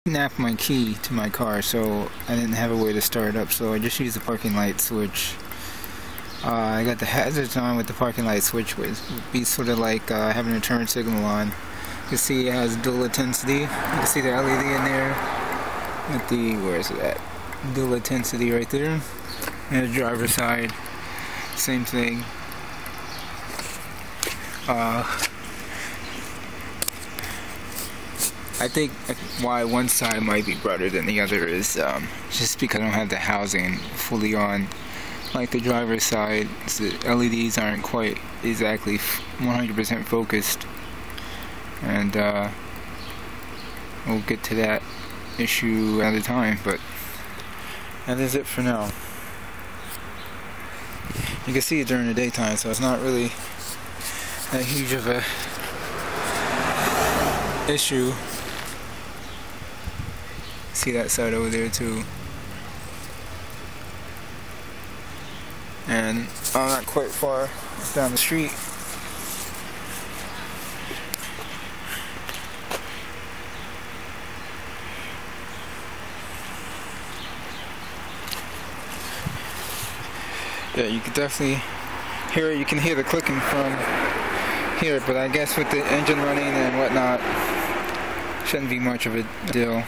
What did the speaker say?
Snapped my key to my car, so I didn't have a way to start up, so I just used the parking light switch. I got the hazards on with the parking light switch, which would be sort of like having a turn signal on. You can see it has dual intensity. You can see the LED in there with the, where is it at? Dual intensity right there. And the driver's side, same thing. I think why one side might be brighter than the other is just because I don't have the housing fully on. Like the driver's side, the LEDs aren't quite exactly 100% focused, and we'll get to that issue at a time, but that is it for now. You can see it during the daytime, so it's not really that huge of a issue. See that side over there too. And I'm not quite far down the street. Yeah, you can definitely hear it. You can hear the clicking from here, but I guess with the engine running and whatnot, shouldn't be much of a deal.